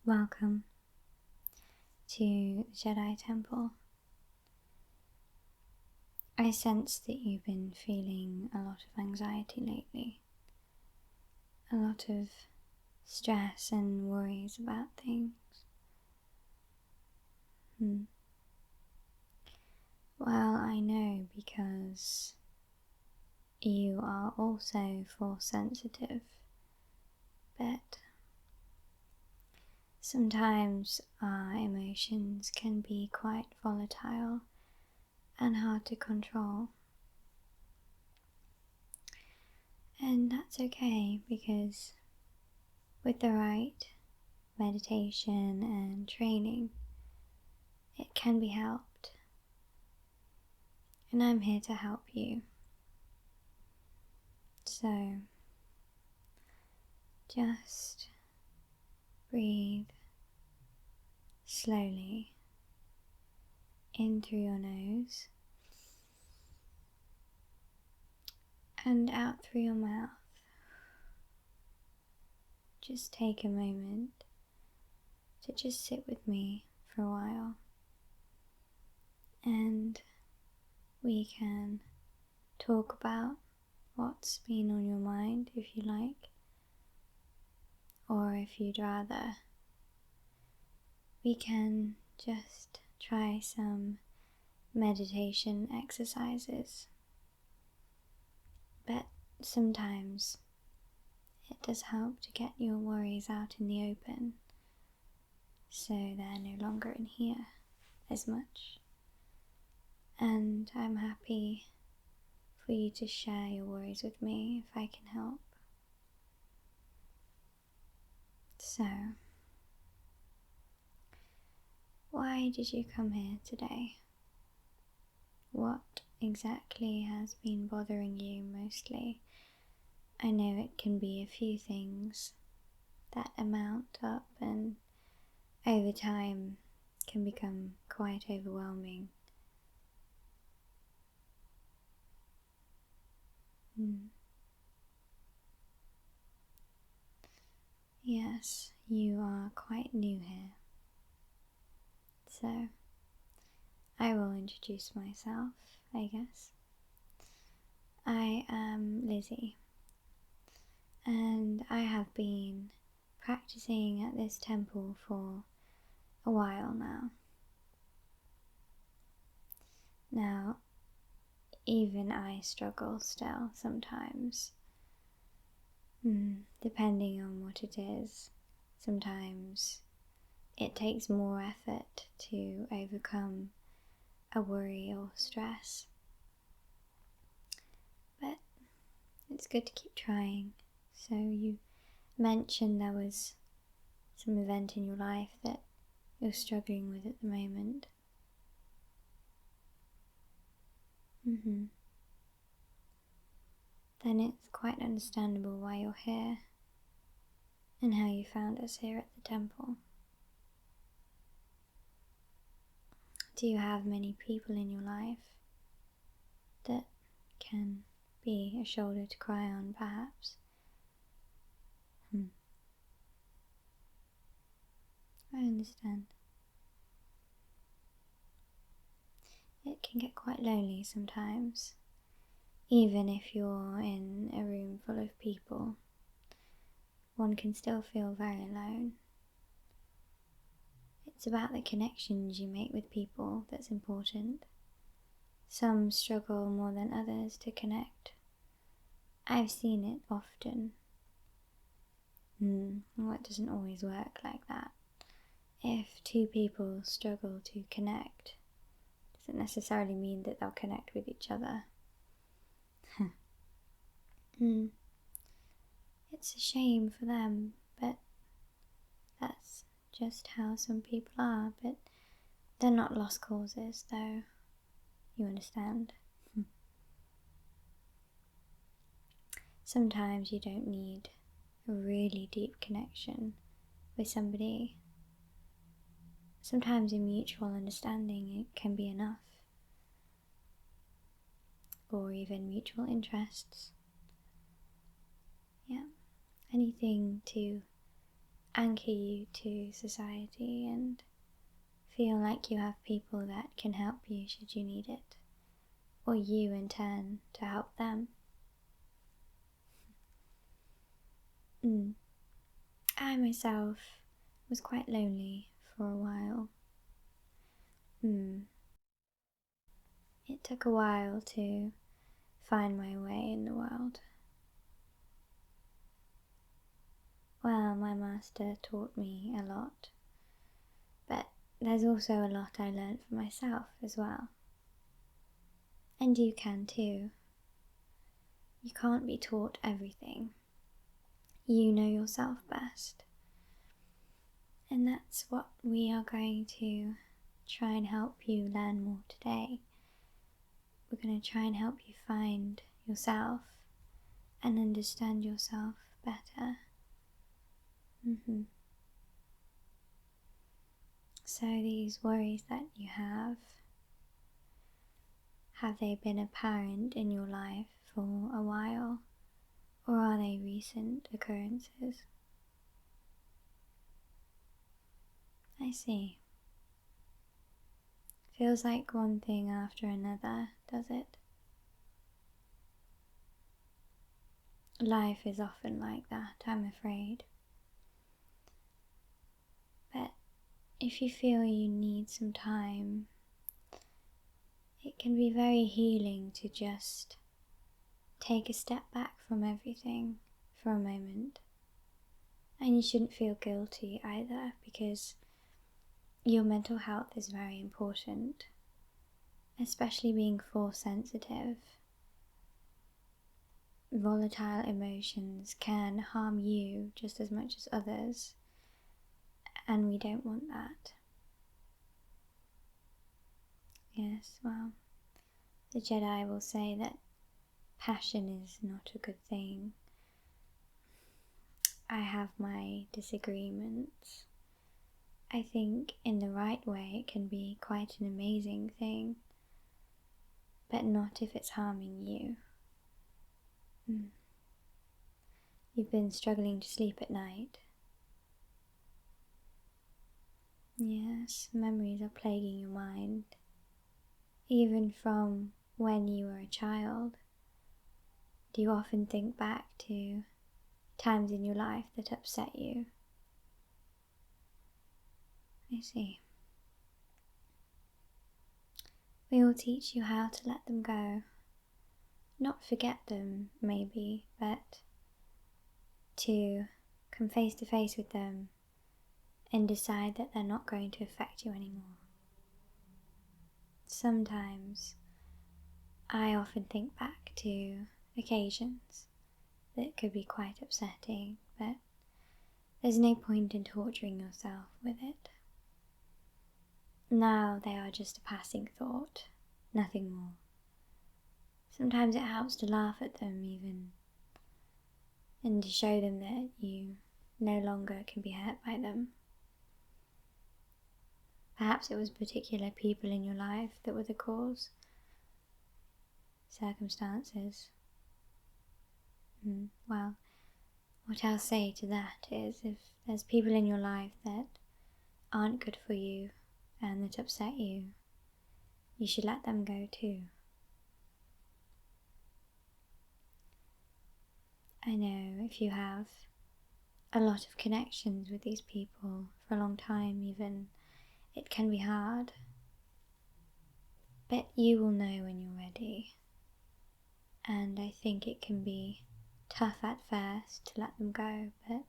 Welcome to the Jedi Temple. I sense that you've been feeling a lot of anxiety lately, a lot of stress and worries about things. Well, I know because you are also force sensitive, but sometimes our emotions can be quite volatile and hard to control. And that's okay, because with the right meditation and training, it can be helped. And I'm here to help you. So just breathe slowly in through your nose and out through your mouth. Just take a moment to just sit with me for a while, and we can talk about what's been on your mind if you like, or if you'd rather, we can just try some meditation exercises. But sometimes it does help to get your worries out in the open, so they're no longer in here as much. And I'm happy for you to share your worries with me if I can help. So, why did you come here today? What exactly has been bothering you mostly? I know it can be a few things that amount up and over time can become quite overwhelming. Yes, you are quite new here. So, I will introduce myself, I guess. I am Lizzie, and I have been practicing at this temple for a while now. Now, even I struggle still sometimes, depending on what it is. Sometimes it takes more effort to overcome a worry or stress, but it's good to keep trying. So you mentioned there was some event in your life that you're struggling with at the moment. Then it's quite understandable why you're here and how you found us here at the temple. Do you have many people in your life that can be a shoulder to cry on, perhaps? I understand. It can get quite lonely sometimes, even if you're in a room full of people. One can still feel very alone. It's about the connections you make with people that's important. Some struggle more than others to connect. I've seen it often. Well, it doesn't always work like that. If two people struggle to connect, it doesn't necessarily mean that they'll connect with each other. It's a shame for them, but that's just how some people are. But they're not lost causes, though. You understand? Sometimes you don't need a really deep connection with somebody. Sometimes a mutual understanding, it can be enough. Or even mutual interests. Yeah, anything to anchor you to society and feel like you have people that can help you should you need it, or you in turn to help them. I myself was quite lonely for a while. It took a while to find my way in the world. Well, my master taught me a lot, but there's also a lot I learned for myself as well. And you can too. You can't be taught everything. You know yourself best. And that's what we are going to try and help you learn more today. We're going to try and help you find yourself and understand yourself better. So these worries that you have they been apparent in your life for a while, or are they recent occurrences? I see. Feels like one thing after another, does it? Life is often like that, I'm afraid. But if you feel you need some time, it can be very healing to just take a step back from everything for a moment. And you shouldn't feel guilty either, because your mental health is very important, especially being force sensitive. Volatile emotions can harm you just as much as others, and we don't want that. Yes, well, the Jedi will say that passion is not a good thing. I have my disagreements. I think in the right way it can be quite an amazing thing, but not if it's harming you. You've been struggling to sleep at night. Yes, memories are plaguing your mind, even from when you were a child. Do you often think back to times in your life that upset you? I see. We will teach you how to let them go. Not forget them, maybe, but to come face to face with them and decide that they're not going to affect you anymore. Sometimes I often think back to occasions that could be quite upsetting, but there's no point in torturing yourself with it. Now they are just a passing thought, nothing more. Sometimes it helps to laugh at them even, and to show them that you no longer can be hurt by them. Perhaps it was particular people in your life that were the cause, circumstances. Well, what I'll say to that is, if there's people in your life that aren't good for you and that upset you, you should let them go too. I know if you have a lot of connections with these people for a long time even, it can be hard. But you will know when you're ready. And I think it can be tough at first to let them go, but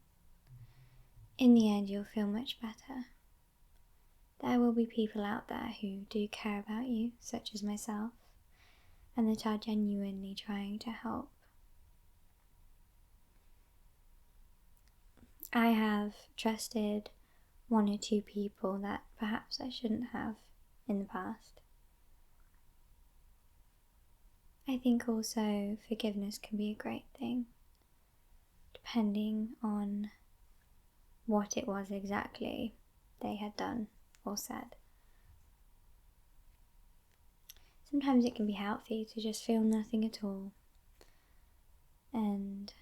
in the end you'll feel much better. There will be people out there who do care about you, such as myself, and that are genuinely trying to help. I have trusted one or two people that perhaps I shouldn't have in the past. I think also forgiveness can be a great thing, depending on what it was exactly they had done or said. Sometimes it can be healthy to just feel nothing at all and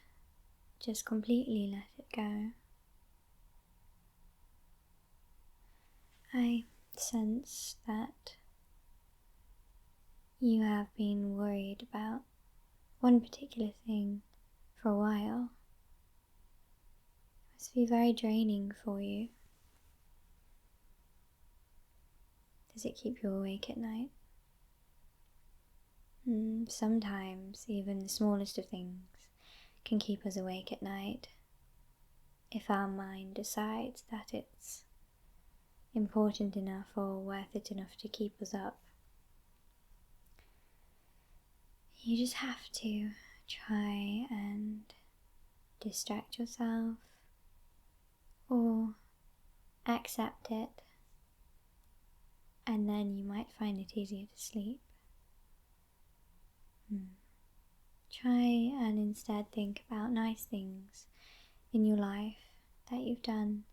just completely let it go. I sense that you have been worried about one particular thing for a while. It must be very draining for you. Does it keep you awake at night? Sometimes even the smallest of things can keep us awake at night if our mind decides that it's important enough or worth it enough to keep us up. You just have to try and distract yourself or accept it, and then you might find it easier to sleep. Try and instead think about nice things in your life that you've done.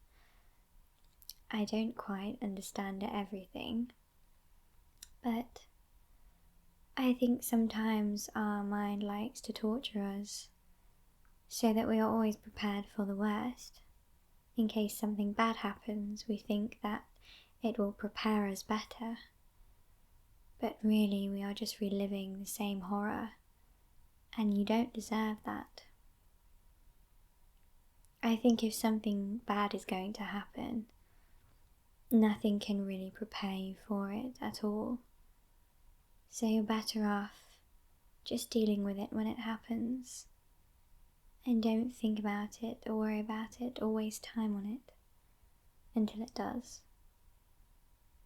I don't quite understand everything, but I think sometimes our mind likes to torture us so that we are always prepared for the worst. In case something bad happens, we think that it will prepare us better. But really, we are just reliving the same horror, and you don't deserve that. I think if something bad is going to happen, nothing can really prepare you for it at all. So you're better off just dealing with it when it happens, and don't think about it or worry about it or waste time on it until it does.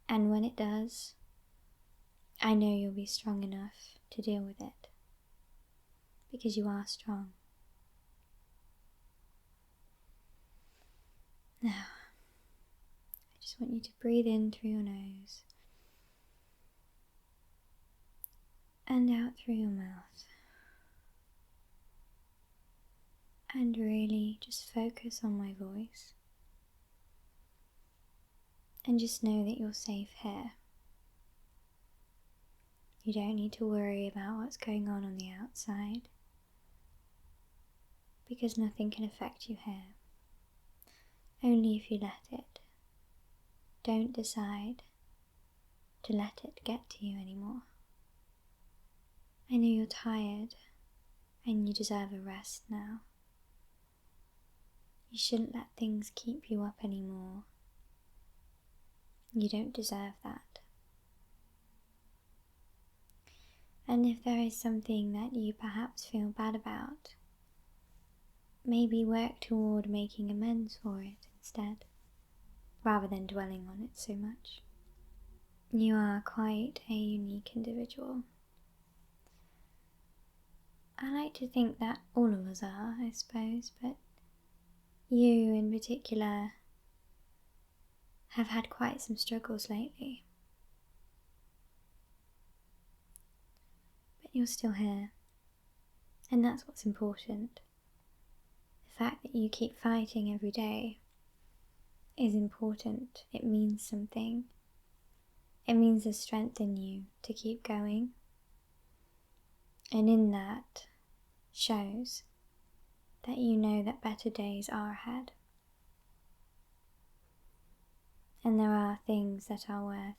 And when it does, I know you'll be strong enough to deal with it, because you are strong. Now, I just want you to breathe in through your nose and out through your mouth, and really just focus on my voice, and just know that you're safe here. You don't need to worry about what's going on the outside, because nothing can affect you here, only if you let it. Don't decide to let it get to you anymore. I know you're tired and you deserve a rest now. You shouldn't let things keep you up anymore. You don't deserve that. And if there is something that you perhaps feel bad about, maybe work toward making amends for it instead, rather than dwelling on it so much. You are quite a unique individual. I like to think that all of us are, I suppose, but you in particular have had quite some struggles lately. But you're still here, and that's what's important. The fact that you keep fighting every day is important. It means something. It means there's strength in you to keep going. And in that shows that you know that better days are ahead. And there are things that are worth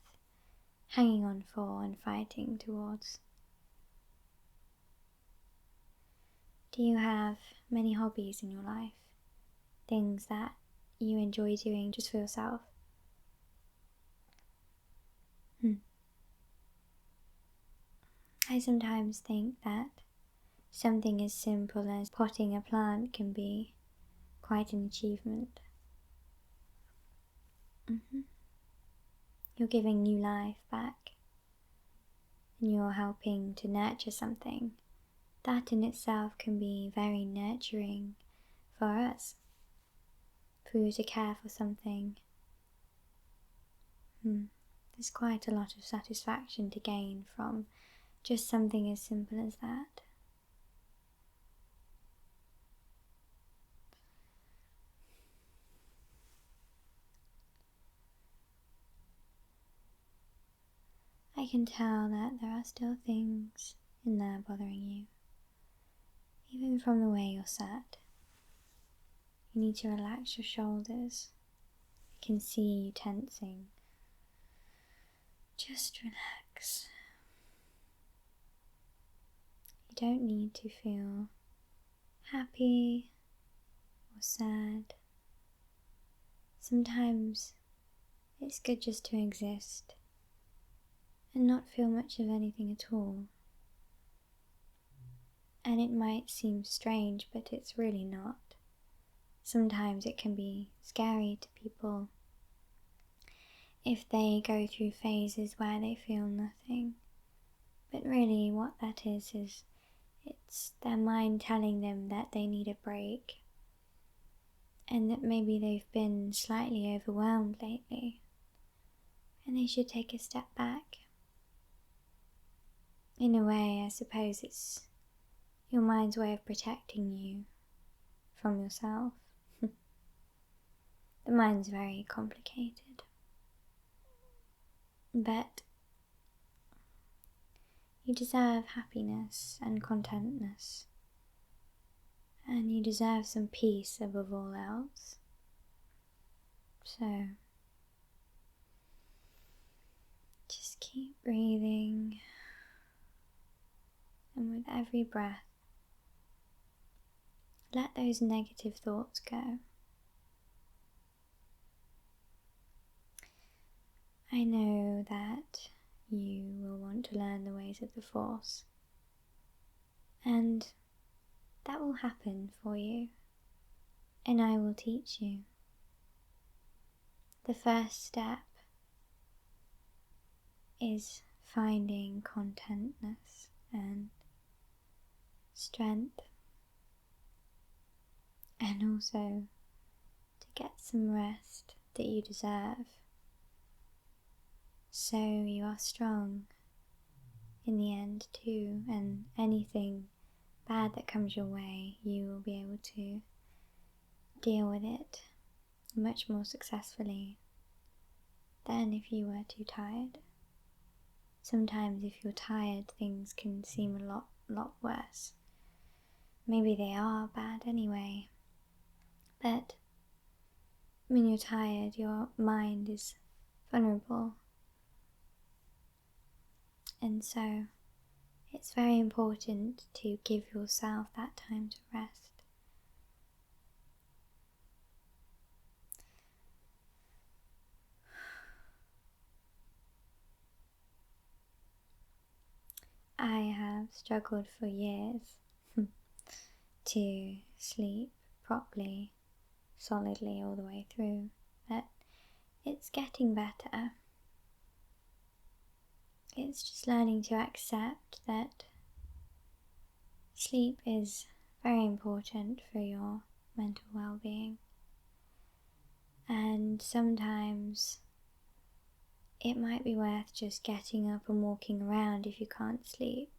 hanging on for and fighting towards. Do you have many hobbies in your life? Things that you enjoy doing just for yourself? I sometimes think that something as simple as potting a plant can be quite an achievement. You're giving new life back, and you're helping to nurture something. That in itself can be very nurturing for us. For you to care for something, there's quite a lot of satisfaction to gain from just something as simple as that. I can tell that there are still things in there bothering you, even from the way you're sat. You need to relax your shoulders. I can see you tensing Just relax. You don't need to feel happy or sad. Sometimes it's good just to exist and not feel much of anything at all. And it might seem strange, but it's really not. Sometimes it can be scary to people if they go through phases where they feel nothing. But really what that is it's their mind telling them that they need a break and that maybe they've been slightly overwhelmed lately and they should take a step back. In a way, I suppose it's your mind's way of protecting you from yourself. The mind's very complicated. But you deserve happiness and contentness. And you deserve some peace above all else. So, just keep breathing. And with every breath, let those negative thoughts go. I know that you will want to learn the ways of the Force, and that will happen for you, and I will teach you. The first step is finding contentness and strength, and also to get some rest that you deserve, so you are strong in the end too, and anything bad that comes your way, you will be able to deal with it much more successfully than if you were too tired. Sometimes if you're tired, things can seem a lot worse. Maybe they are bad anyway, but when you're tired, your mind is vulnerable. And so it's very important to give yourself that time to rest. I have struggled for years to sleep properly, solidly all the way through, but it's getting better. It's just learning to accept that sleep is very important for your mental well-being, and sometimes it might be worth just getting up and walking around if you can't sleep.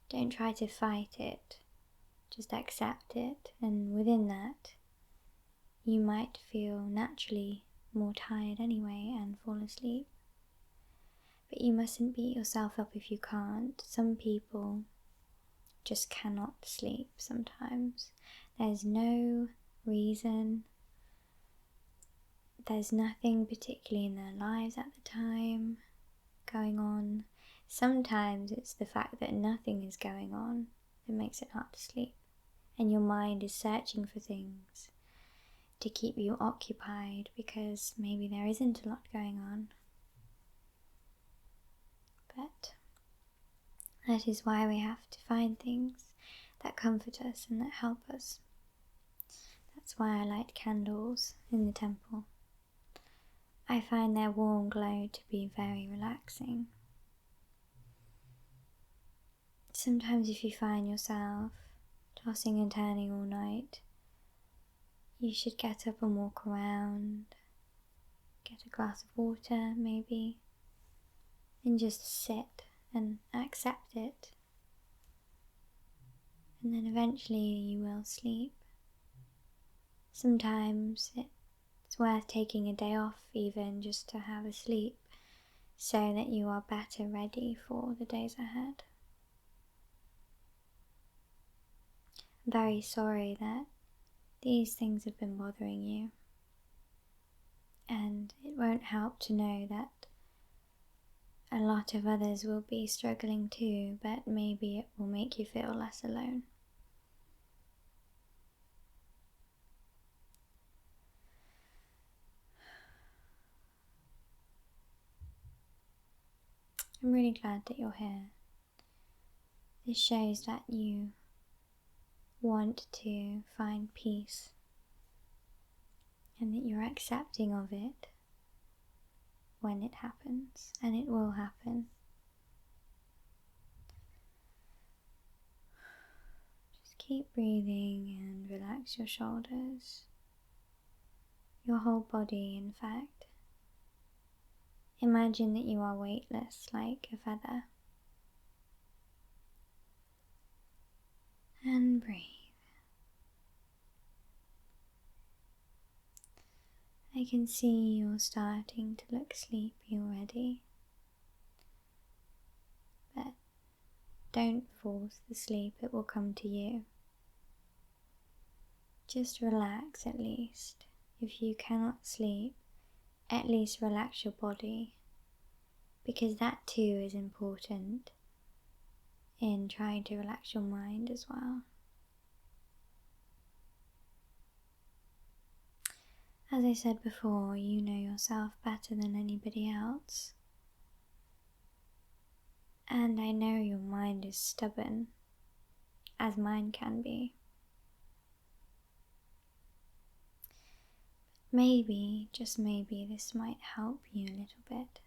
Don't try to fight it, just accept it, and within that you might feel naturally more tired anyway and fall asleep. But you mustn't beat yourself up if you can't. Some people just cannot sleep sometimes. There's no reason. There's nothing particularly in their lives at the time going on. Sometimes it's the fact that nothing is going on that makes it hard to sleep. And your mind is searching for things to keep you occupied because maybe there isn't a lot going on. But that is why we have to find things that comfort us and that help us. That's why I light candles in the temple. I find their warm glow to be very relaxing. Sometimes if you find yourself tossing and turning all night, you should get up and walk around, get a glass of water maybe, and just sit and accept it. And then eventually you will sleep. Sometimes it's worth taking a day off even just to have a sleep so that you are better ready for the days ahead. I'm very sorry that these things have been bothering you, and it won't help to know that a lot of others will be struggling too, but maybe it will make you feel less alone. I'm really glad that you're here. This shows that you want to find peace and that you're accepting of it when it happens, and it will happen. Just keep breathing and relax your shoulders, your whole body, in fact. Imagine that you are weightless like a feather. And breathe. I can see you're starting to look sleepy already, but don't force the sleep, it will come to you. Just relax at least. If you cannot sleep, at least relax your body, because that too is important in trying to relax your mind as well. As I said before, you know yourself better than anybody else. And I know your mind is stubborn, as mine can be. Maybe, just maybe, this might help you a little bit.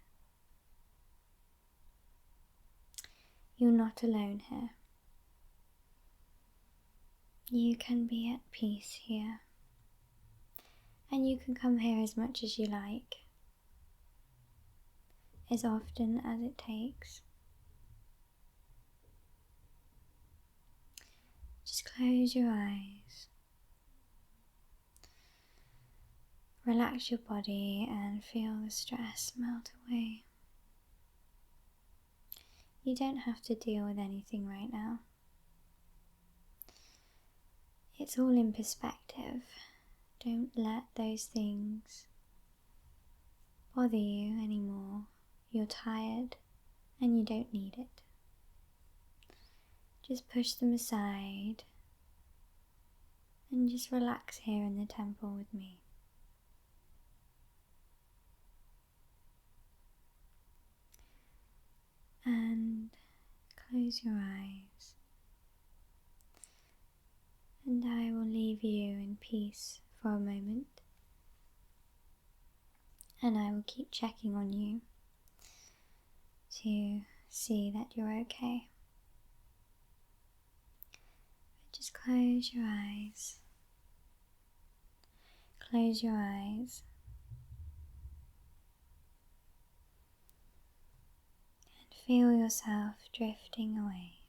You're not alone here. You can be at peace here. And you can come here as much as you like, as often as it takes. Just close your eyes. Relax your body and feel the stress melt away. You don't have to deal with anything right now. It's all in perspective. Don't let those things bother you anymore. You're tired and you don't need it. Just push them aside and just relax here in the temple with me. And close your eyes. And I will leave you in peace for a moment. And I will keep checking on you to see that you're okay. But just close your eyes. Close your eyes. And feel yourself drifting away.